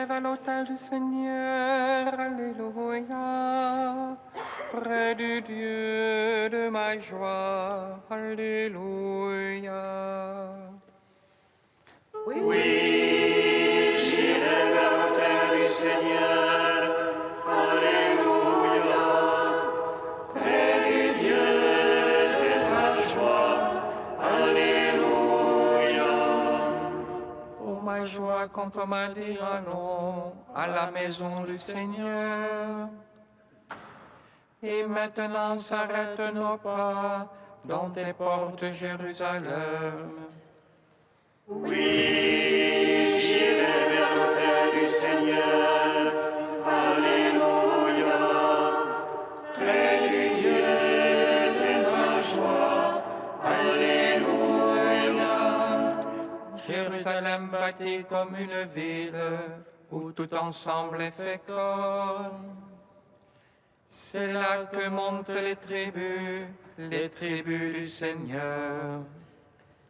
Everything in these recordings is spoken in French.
j'irai vers l'autel du Seigneur, alléluia, près du Dieu de ma joie, alléluia. Oui, j'irai vers l'autel du Seigneur, alléluia, près du Dieu de ma joie, alléluia. Oh ma joie quand on m'a dit allons à la maison du Seigneur. Et maintenant s'arrête nos pas dans tes portes, Jérusalem. Oui, j'irai vers l'autel du Seigneur, alléluia, près du Dieu de ma joie, alléluia. Jérusalem bâtie comme une ville où tout ensemble est fécond. C'est là que montent les tribus du Seigneur.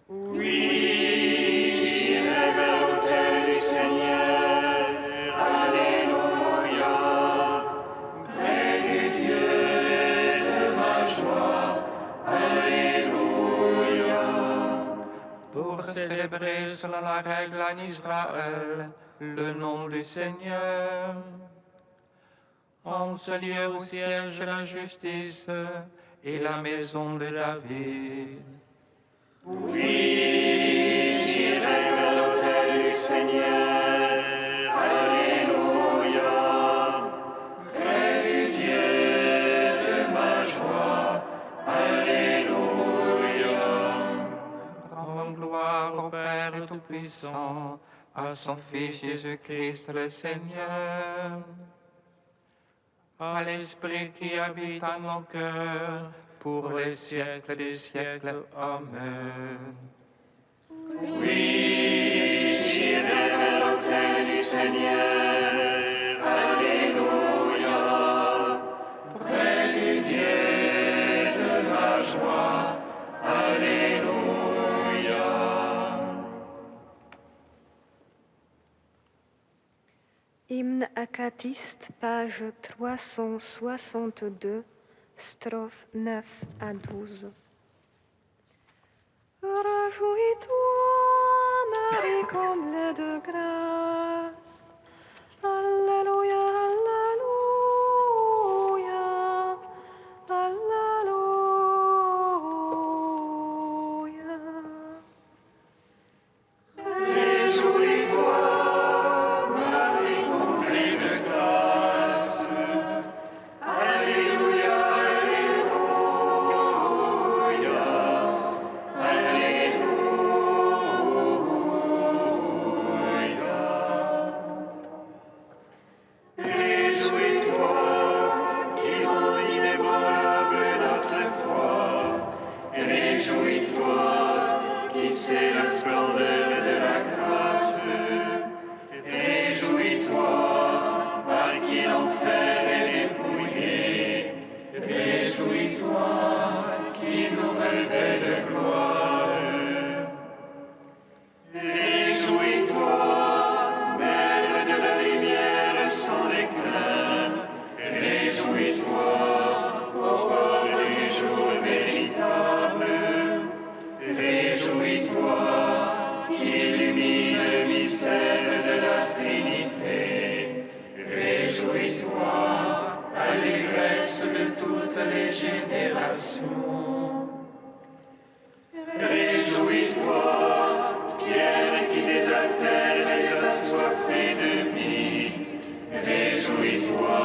Oui, j'irai vers l'autel du Seigneur, alléluia, près du Dieu de ma joie, alléluia. Pour célébrer selon la règle en Israël le nom du Seigneur. En ce lieu où siège la justice et la maison de David. Oui, j'irai vers l'autel du Seigneur, alléluia, près du Dieu de ma joie, alléluia. Rendons gloire au Père Tout-Puissant, à son Fils Jésus-Christ le Seigneur, à l'Esprit qui habite en nos cœurs, pour les siècles des siècles. Amen. Oui, j'irai vers l'autel du Seigneur, alléluia, près du Dieu de ma joie, alléluia. Hymne acatiste, page 362, strophes 9 à 12. Réjouis-toi, Marie comblée de grâce. Alléluia, Alléluia, Alléluia. Réjouis-toi, Marie comblée de grâce. Alléluia, Alléluia, Alléluia. Réjouis-toi, qui rends inébranlable notre foi. Réjouis-toi, qui sait la splendeur de la grâce. Réjouis-toi, par qui l'enfer est dépouillé. Réjouis-toi, qui nous revêt de gloire. Réjouis-toi, Mère de la lumière sans déclin. Réjouis-toi, aurore du jour véritable. Réjouis-toi, qui illumine le mystère de la Trinité. Réjouis-toi, allégresse de toutes les générations. Réjouis-toi, pierre qui désaltère les assoiffés de vie. Réjouis-toi,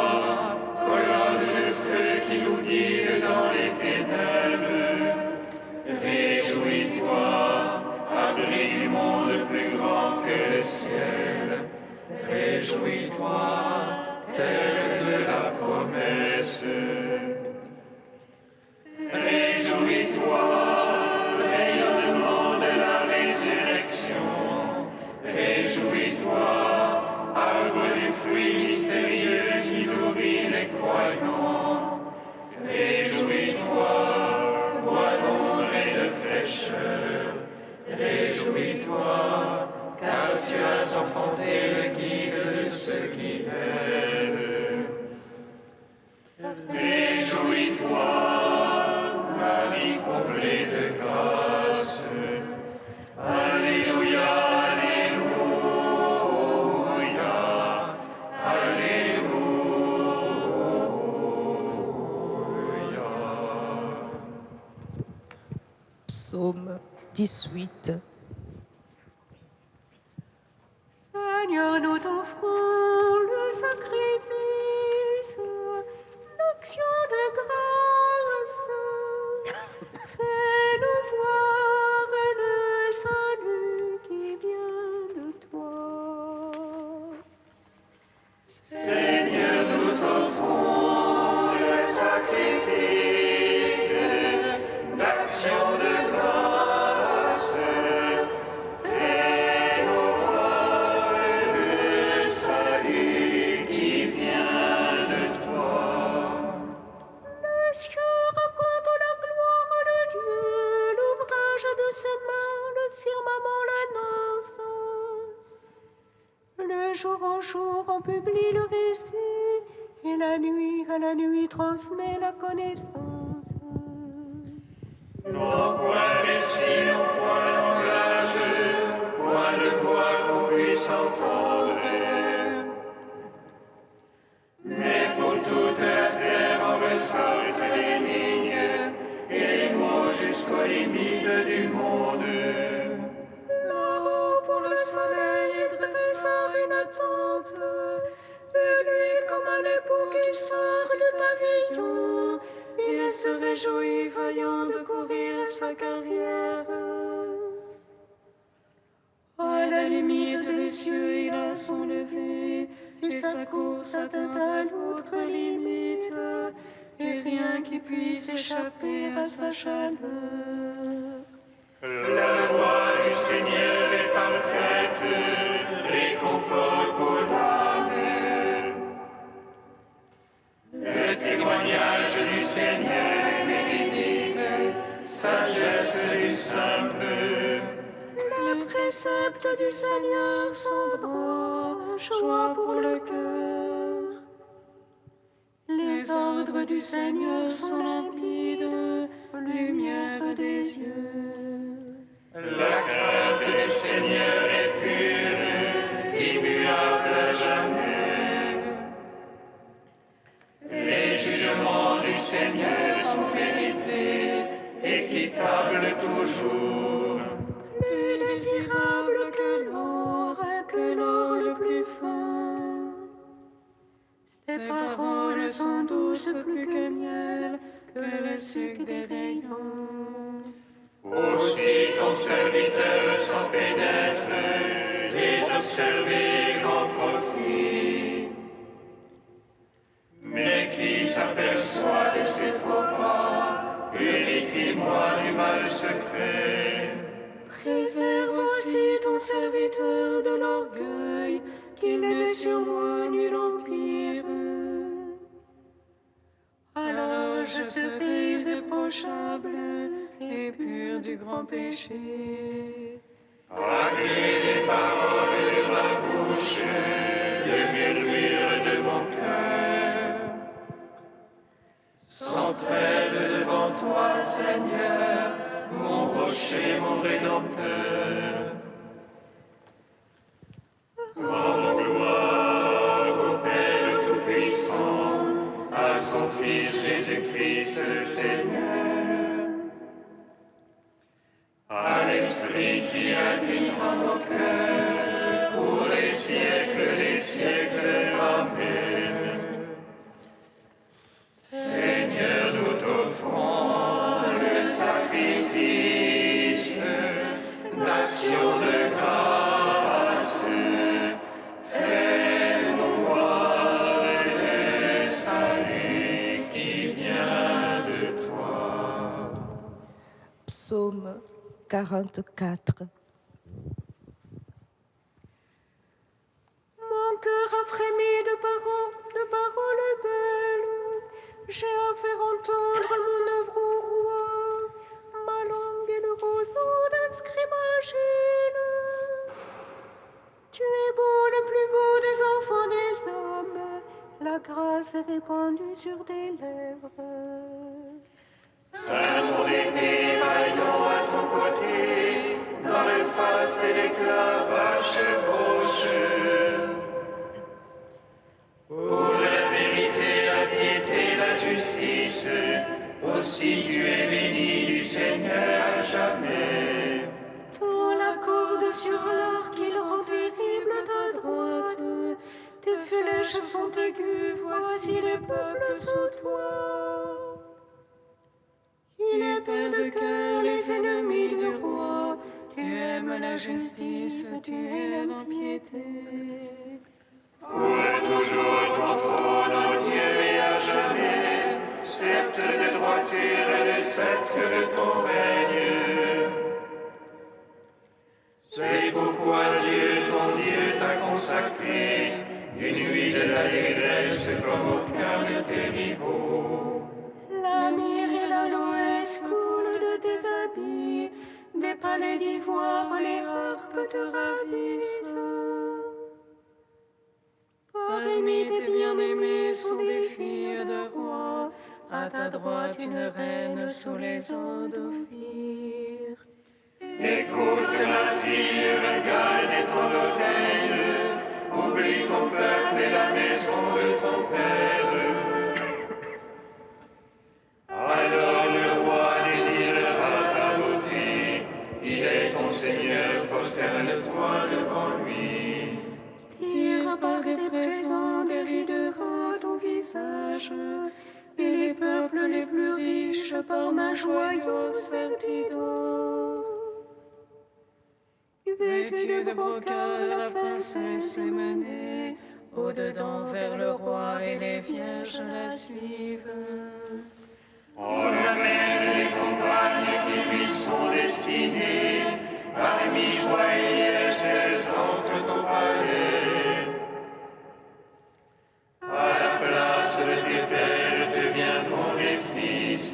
colonne de feu qui nous guide dans les ténèbres. Réjouis-toi, abri du monde plus grand que le ciel. Réjouis-toi, terre de la promesse. Réjouis-toi, rayonnement de la résurrection. Réjouis-toi, arbre du fruit mystérieux qui nourrit les croyants. Réjouis-toi, bois d'ombre et de fraîcheur. Réjouis-toi, car tu as enfanté le guide de ceux qui aiment. Réjouis-toi, Marie comblée de grâce. Alléluia, Alléluia, Alléluia. Psaume 18. Seigneur, nous t'offrons le sacrifice, l'action de grâce. Fais-nous voir le salut qui vient de toi. Seigneur, nous t'offrons le sacrifice, l'action de grâce. Fais-nous voir le salut qui vient de toi. Les cieux racontent la gloire de Dieu, l'ouvrage de ses mains, le firmament l'annonce. Le jour au jour on publie le récit, et la nuit à la nuit transmet la connaissance. Non point récit, non point langage, point de voix qu'on puisse entendre. Mais pour toute la terre en ressortent les lignes et les mots jusqu'aux limites du monde. Là-haut, pour le soleil, il dressa une tente. De lui, comme un époux qui sort du pavillon, il se réjouit, voyant de courir sa carrière. À la limite des cieux, il a son lever, et sa course atteint à l'autre limite, et rien qui puisse échapper à sa chaleur. La loi du Seigneur est parfaite, réconfort pour l'âme. Le témoignage du Seigneur est véridique, sagesse du simple. Les préceptes du Seigneur sont droits, joie pour le cœur. Les ordres du Seigneur sont limpides, lumière des yeux. La crainte du Seigneur est pure, immuable à jamais. Les jugements du Seigneur sont vérité, équitables toujours. Plus désirable que l'or le plus fin. Ses paroles sont douces plus que miel, que le sucre des rayons. Aussi ton serviteur s'en pénètre, les observer grand profit. Mais qui s'aperçoit de ses faux pas, purifie-moi du mal secret. Préserve aussi ton serviteur de l'orgueil, qu'il n'ait sur moi nul empire. Alors je serai irréprochable et pur du grand péché. Agrée les paroles de ma bouche, le murmure de mon cœur. Sans trêve devant toi, Seigneur, mon rocher, mon rédempteur. Rends gloire au Père Tout-Puissant, à son Fils Jésus-Christ le Seigneur, à l'Esprit qui habite en nos cœurs, pour les siècles des siècles. Amen. Seigneur, nous t'offrons le sacrifice d'action de grâce. Fais-nous voir le salut qui vient de toi. Psaume 44. Mon cœur a frémi de paroles belles. J'ai à faire entendre mon œuvre au roi. Ma langue est le roseau d'un scribe agile. Tu es beau, le plus beau des enfants répandu sur tes lèvres. Saint ton épée vaillant à ton côté, dans le faste et l'éclat va chevauche. Pour la vérité, la piété, la justice, aussi tu es béni du Seigneur à jamais. Ton la corde sur l'or qui le rend terrible à ta droite. Tes flèches sont aiguës, voici les peuples sous toi. Il est père de cœur les ennemis du roi. Tu aimes la justice, tu es l'impiété. Pour toujours ton trône, ô Dieu, et à jamais, sceptre de droiture et le sceptre de ton règne. C'est pourquoi Dieu, ton Dieu, t'a consacré d'une nuit de l'allégresse comme au cœur de tes rivaux. La myrrhe et l'aloès coulent de tes habits, des palais d'ivoire, les harpes te ravissent. Parmi tes bien-aimés sont des filles de rois, à ta droite une reine sous les eaux d'Ophir. Écoute, ma fille, regarde ton oreille, oublie ton peuple et la maison de ton père. Alors le roi désirera ta beauté, il est ton Seigneur, prosterne-toi devant lui. Tire par des présents des rides à ton visage, et les peuples les plus riches par ma joyeuse sertie d'or. Vêtue de brocart, la princesse est menée au-dedans vers le roi, et les vierges la suivent. On amène les compagnes qui lui sont destinées, parmi joie et liesse, elles entrent au palais. À la place de tes pères te viendront des fils,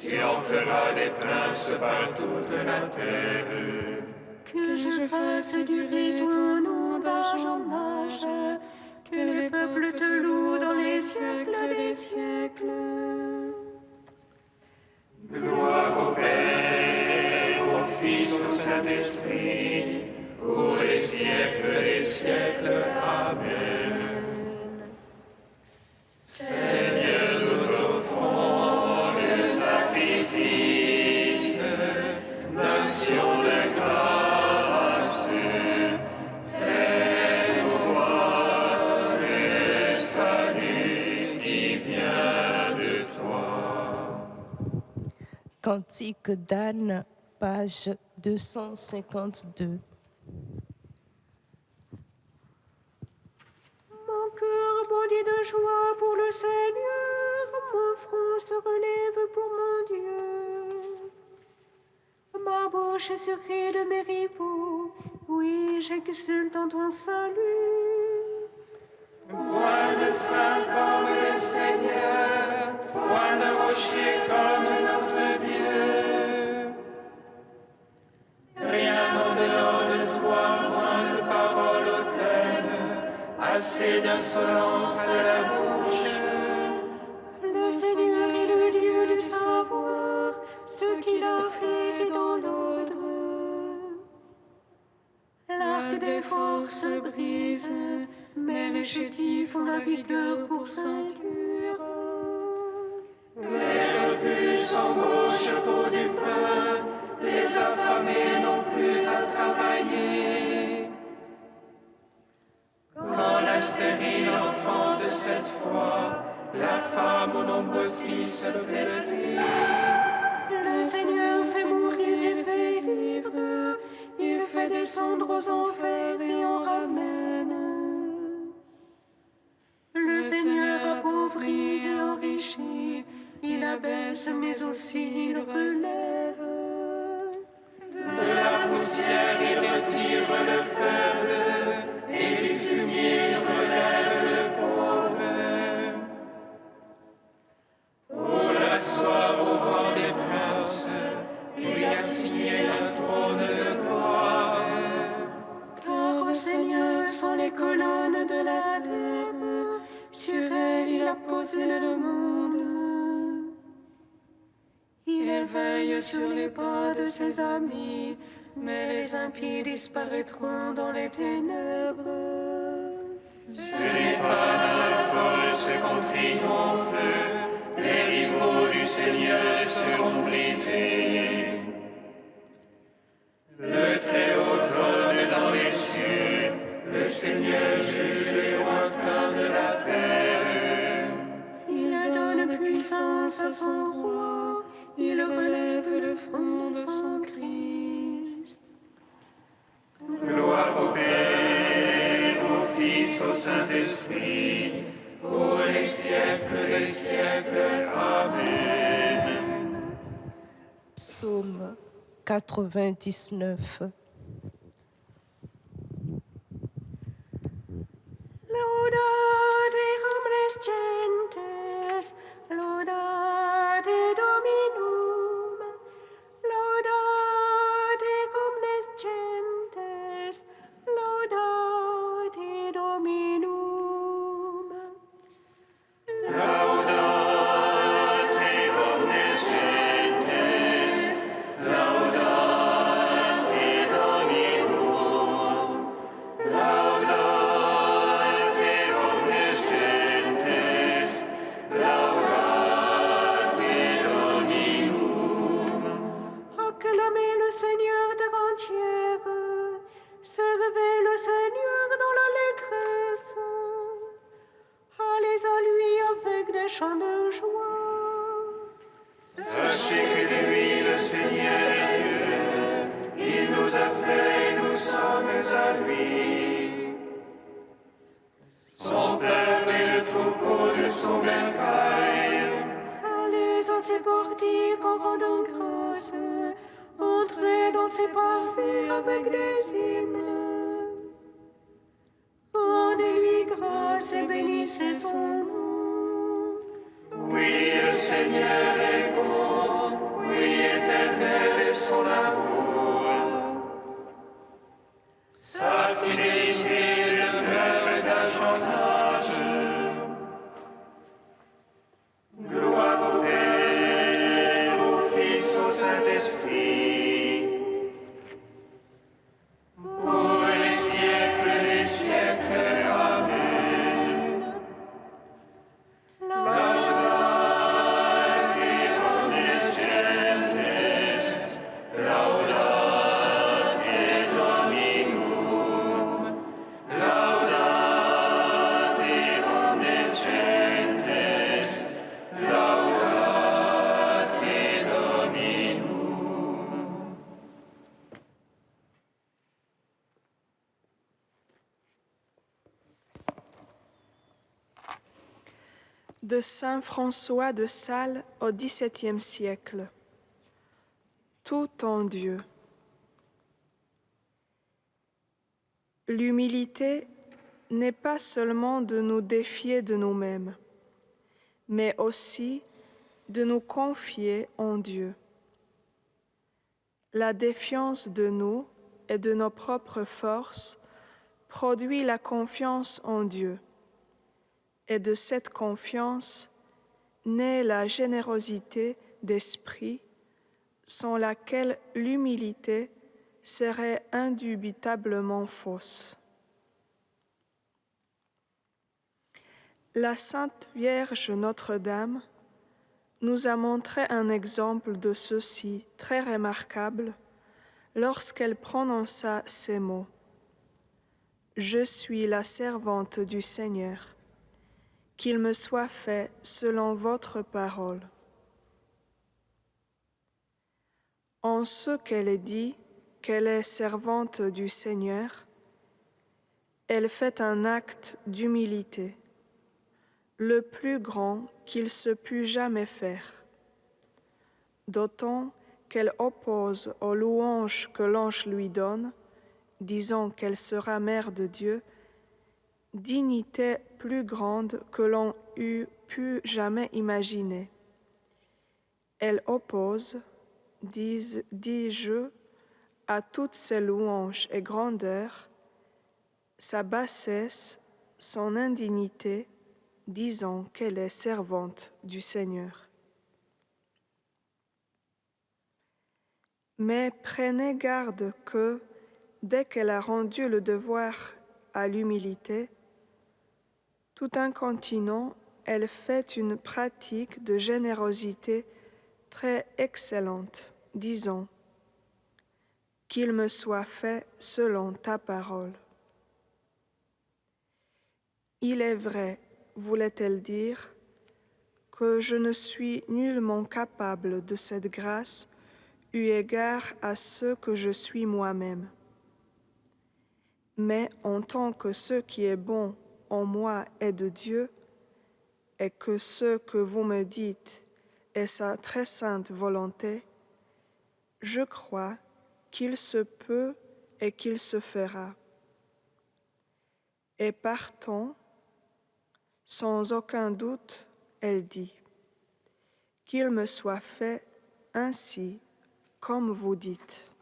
tu en feras des princes par toute la terre. Que je fasse durer ton nom d'âge en âge, que les peuples te louent dans les siècles des siècles. Gloire au Père, au Fils, au Saint-Esprit, pour les siècles des siècles. Amen. Seigneur, nous t'offrons le sacrifice d'action de grâce. Fais-nous voir le salut qui vient de toi. Cantique d'Anne, page 252. Mon cœur bondit de joie pour le Seigneur, mon front se relève pour mon Dieu. Ma bouche se rit de mes rivaux, oui, j'exulte en ton salut. Point de saint comme le Seigneur, point de rocher comme notre Dieu. Rien en dehors de toi, moins de paroles hautaines, assez d'insolence à la bouche. Le Seigneur est le Dieu du savoir, ce qu'il a fait est dans l'ordre. L'arc des forces brise, mais les chétifs ont la vigueur pour ceinture. Les rebus s'embauchent pour du pain, les affamés n'ont plus à travailler. Quand la stérile enfante cette fois, la femme aux nombreux fils flétrit. Le Seigneur fait mourir et fait vivre, il fait descendre aux enfers et en ramène. Le Seigneur appauvrit et enrichit, il abaisse mais aussi il relève. De la poussière il retire le faible, et du fumier il relève le pauvre. Pour l'asseoir au rang des princes, lui a signé un trône de gloire. Car au Seigneur sont les colonnes de la terre, sur elle il a posé exaucer le monde. Il veille sur les pas de ses amis, mais les impies disparaîtront dans les ténèbres. Ce n'est pas dans la force qu'on triomphe, les rivaux du Seigneur seront brisés. Le Très-Haut trône dans les cieux, le Seigneur juge les lointains de la terre. Il donne puissance à son roi, il relève le front de son Christ. Gloire au Père, au Fils, au Saint-Esprit, pour les siècles des siècles. Amen. Psaume 99. Laudate omnes gentes, laudate Dominum, laudate omnes gentes, laudate Dominum. Laudate omnes gentes, laudate Dominum, laudate omnes gentes, laudate Dominum. Acclamez le Seigneur terre entière, servez le Seigneur dans l'allégresse. Allez à lui avec des chants de joie. Sachez que de lui le Seigneur est Dieu, il nous a fait et nous sommes à lui. Son peuple est le troupeau de son bercail. Allez en ses portiques en rendant grâce, entrez dans ses parvis avec des hymnes. Rendez-lui grâce et bénissez son nom. Oui, le Seigneur est bon, oui, éternel est son amour. Sa fidélité demeure d'âge en âge. Gloire au Père, au Fils, au Saint-Esprit, pour les siècles des siècles. Amen. Laudate omnes gentes, laudate Dominum, laudate omnes gentes, laudate Dominum. De Saint François de Sales au XVIIe siècle. Tout en Dieu. L'humilité n'est pas seulement de nous défier de nous-mêmes, mais aussi de nous confier en Dieu. La défiance de nous et de nos propres forces produit la confiance en Dieu. Et de cette confiance naît la générosité d'esprit, sans laquelle l'humilité serait indubitablement fausse. La Sainte Vierge Notre-Dame nous a montré un exemple de ceci très remarquable lorsqu'elle prononça ces mots : « Je suis la servante du Seigneur. Qu'il me soit fait selon votre parole. » En ce qu'elle dit qu'elle est servante du Seigneur, elle fait un acte d'humilité, le plus grand qu'il se pût jamais faire, d'autant qu'elle oppose aux louanges que l'ange lui donne, disant qu'elle sera mère de Dieu, dignité plus grande que l'on eût pu jamais imaginer. Elle oppose, dis-je, à toutes ces louanges et grandeurs, sa bassesse, son indignité, disant qu'elle est servante du Seigneur. Mais prenez garde que, dès qu'elle a rendu le devoir à l'humilité, tout incontinent, elle fait une pratique de générosité très excellente, disant « Qu'il me soit fait selon ta parole ». Il est vrai, voulait-elle dire, que je ne suis nullement capable de cette grâce eu égard à ce que je suis moi-même. Mais en tant que ce qui est bon en moi est de Dieu, et que ce que vous me dites est sa très sainte volonté, je crois qu'il se peut et qu'il se fera. Et partant, sans aucun doute, elle dit, qu'il me soit fait ainsi comme vous dites.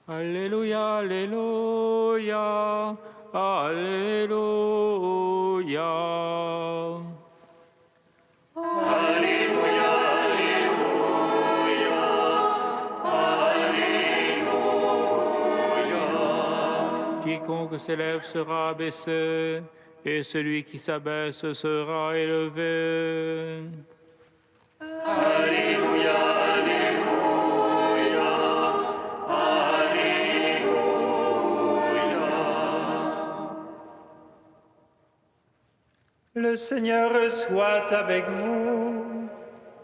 Alléluia, Alléluia, Alléluia. Alléluia, Alléluia, Alléluia. Quiconque s'élève sera abaissé, et celui qui s'abaisse sera élevé. Alléluia, Alléluia, Alléluia. Le Seigneur soit avec vous.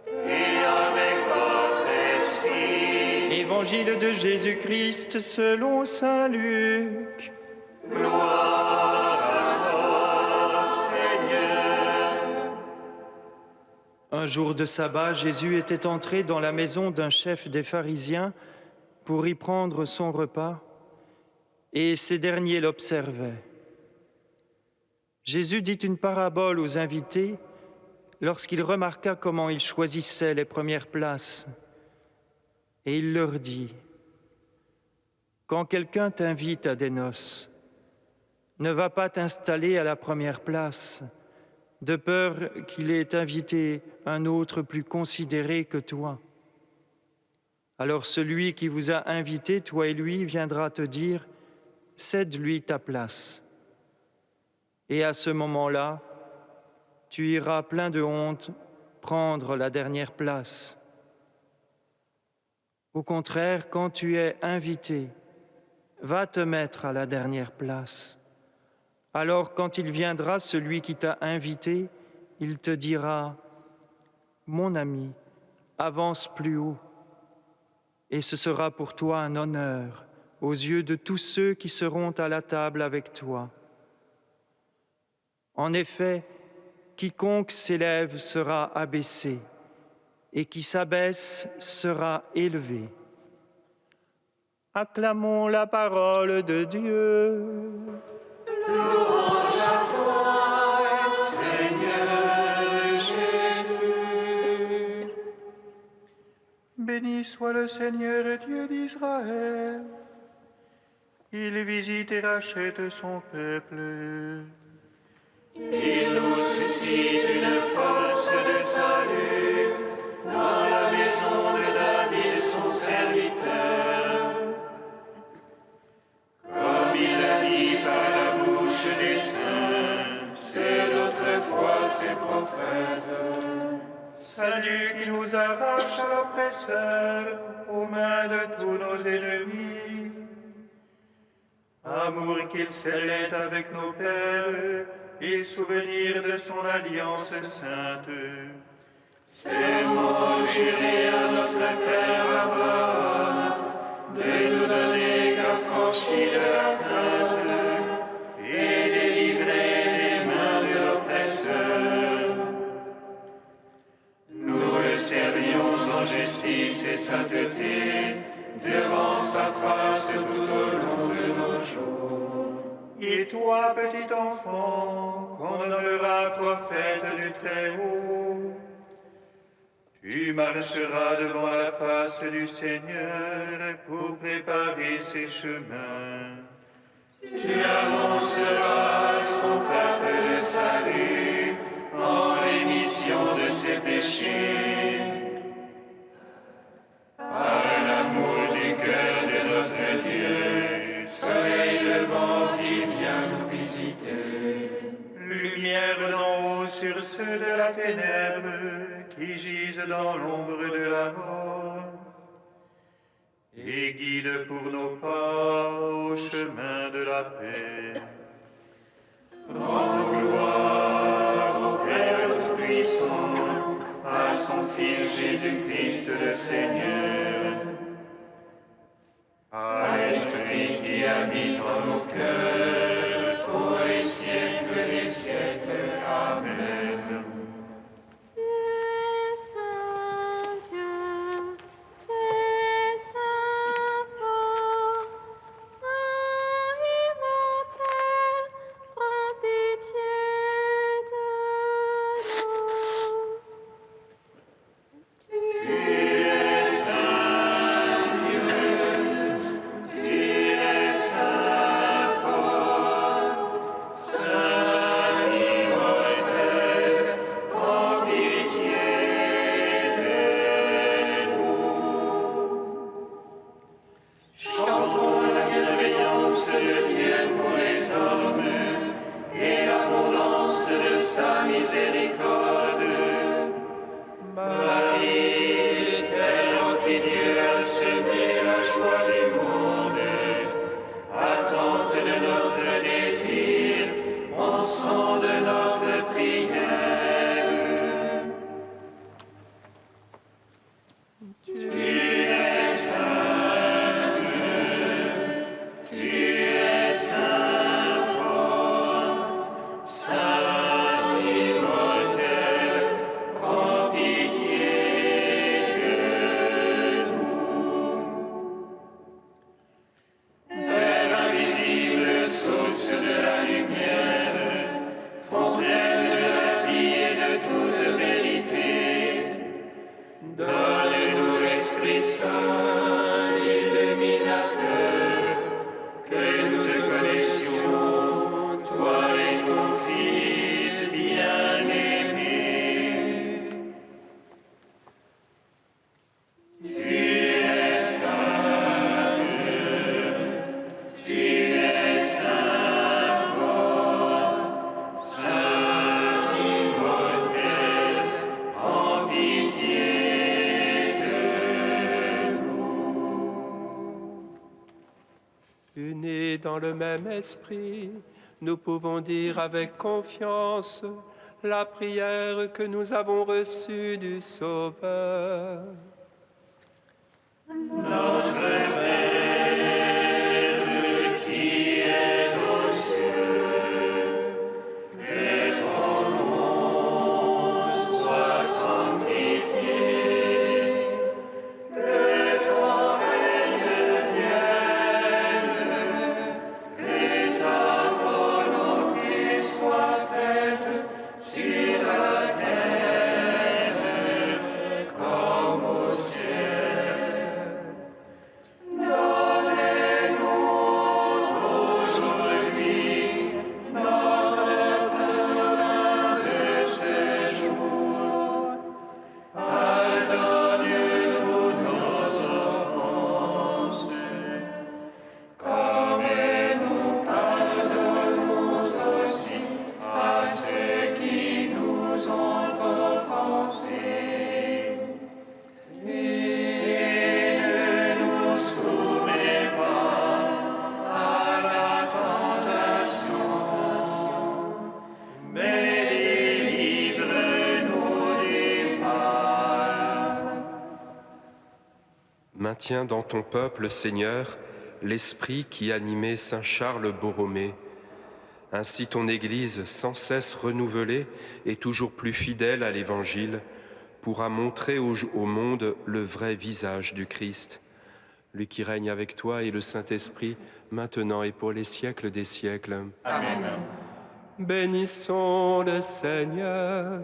Et avec votre esprit. Évangile de Jésus-Christ selon saint Luc. Gloire à toi, Seigneur. Un jour de sabbat, Jésus était entré dans la maison d'un chef des pharisiens pour y prendre son repas, et ces derniers l'observaient. Jésus dit une parabole aux invités lorsqu'il remarqua comment ils choisissaient les premières places. Et il leur dit, « Quand quelqu'un t'invite à des noces, ne va pas t'installer à la première place, de peur qu'il ait invité un autre plus considéré que toi. Alors celui qui vous a invité, toi et lui, viendra te dire, « Cède-lui ta place. » Et à ce moment-là, tu iras plein de honte prendre la dernière place. Au contraire, quand tu es invité, va te mettre à la dernière place. Alors, quand il viendra, celui qui t'a invité, il te dira, « Mon ami, avance plus haut. » Et ce sera pour toi un honneur aux yeux de tous ceux qui seront à la table avec toi. En effet, quiconque s'élève sera abaissé, et qui s'abaisse sera élevé. Acclamons la parole de Dieu. Louange à toi, Seigneur Jésus. Béni soit le Seigneur Dieu d'Israël. Il visite et rachète son peuple. Il nous suscite une force de salut dans la maison de David, son serviteur. Comme il a dit par la bouche des saints, c'est d'autrefois ses prophètes. Salut qui nous arrache à l'oppresseur, aux mains de tous nos ennemis. Amour qu'il scellait avec nos pères, et souvenir de son alliance sainte. Ces mots jurés à notre Père Abraham, de nous donner qu'affranchis de la crainte, et délivrer des mains de l'oppresseur. Nous le servions en justice et sainteté, devant sa face tout au long de nos jours. Et toi, petit enfant, qu'on nommera prophète du Très-Haut, tu marcheras devant la face du Seigneur pour préparer ses chemins. Tu annonceras à son peuple le salut, en rémission de ses péchés. À l'amour du cœur de notre Dieu, soleil levant qui vient nous visiter. Lumière d'en haut sur ceux de la ténèbre, qui gisent dans l'ombre de la mort, et guide pour nos pas au chemin de la paix. Rends gloire au Père Tout-Puissant, à son Fils Jésus-Christ le Seigneur, à l'Esprit qui habite en nos cœurs, pour les siècles des siècles. Amen. Tu es saint Dieu, tu es saint fort, saint immortel, prends pitié de nous. Tu es saint Dieu, tu es saint fort, saint immortel, prends pitié de nous. Chantons la bienveillance de Dieu pour les hommes et l'abondance de sa miséricorde. Marie, terre en qui Dieu a semé la joie du monde, attente de notre désir, encens de notre prière. Tu es saint Dieu, tu es saint fort, saint immortel, prends pitié de nous. Père invisible, source de la lumière, fontaine de la vie et de toute vérité, donne-nous l'Esprit Saint, illuminateur, que nous te connaissions, toi et ton Fils bien-aimé. Tu es saint Dieu, tu es saint fort, saint immortel, prends pitié de nous. Unis dans le même esprit, nous pouvons dire avec confiance la prière que nous avons reçue du Sauveur. Qui es aux cieux, que ton nom soit sanctifié, que ton règne vienne, que ta volonté soit faite sur la terre comme au ciel. Donne-nous Maintiens dans ton peuple, Seigneur, l'esprit qui animait saint Charles Borromée. Ainsi ton Église, sans cesse renouvelée et toujours plus fidèle à l'Évangile, pourra montrer au monde le vrai visage du Christ, lui qui règne avec toi et le Saint-Esprit, maintenant et pour les siècles des siècles. Amen. Bénissons le Seigneur.